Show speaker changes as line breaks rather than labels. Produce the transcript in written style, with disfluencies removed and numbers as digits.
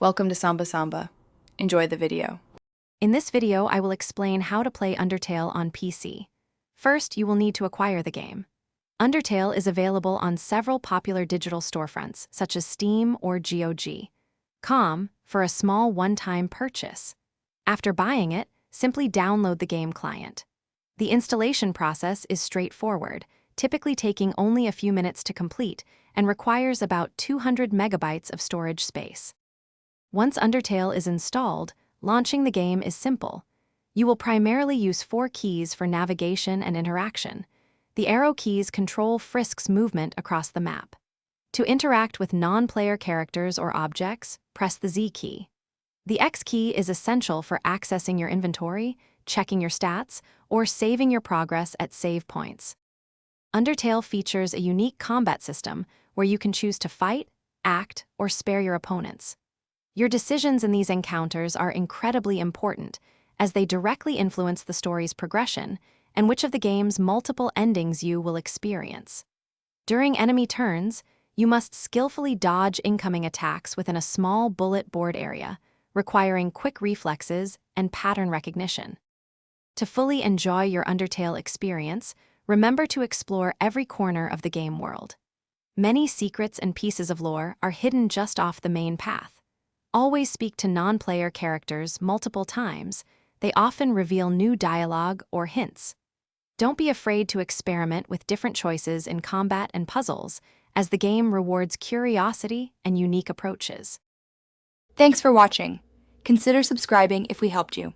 Welcome to Samba Samba. Enjoy the video.
In this video, I will explain how to play Undertale on PC. First, you will need to acquire the game. Undertale is available on several popular digital storefronts, such as Steam or GOG.com, for a small one-time purchase. After buying it, simply download the game client. The installation process is straightforward, typically taking only a few minutes to complete, and requires about 200 megabytes of storage space. Once Undertale is installed, launching the game is simple. You will primarily use 4 keys for navigation and interaction. The arrow keys control Frisk's movement across the map. To interact with non-player characters or objects, press the Z key. The X key is essential for accessing your inventory, checking your stats, or saving your progress at save points. Undertale features a unique combat system where you can choose to fight, act, or spare your opponents. Your decisions in these encounters are incredibly important, as they directly influence the story's progression and which of the game's multiple endings you will experience. During enemy turns, you must skillfully dodge incoming attacks within a small bullet board area, requiring quick reflexes and pattern recognition. To fully enjoy your Undertale experience, remember to explore every corner of the game world. Many secrets and pieces of lore are hidden just off the main path. Always speak to non-player characters multiple times. They often reveal new dialogue or hints. Don't be afraid to experiment with different choices in combat and puzzles, as the game rewards curiosity and unique approaches.
Thanks for watching. Consider subscribing if we helped you.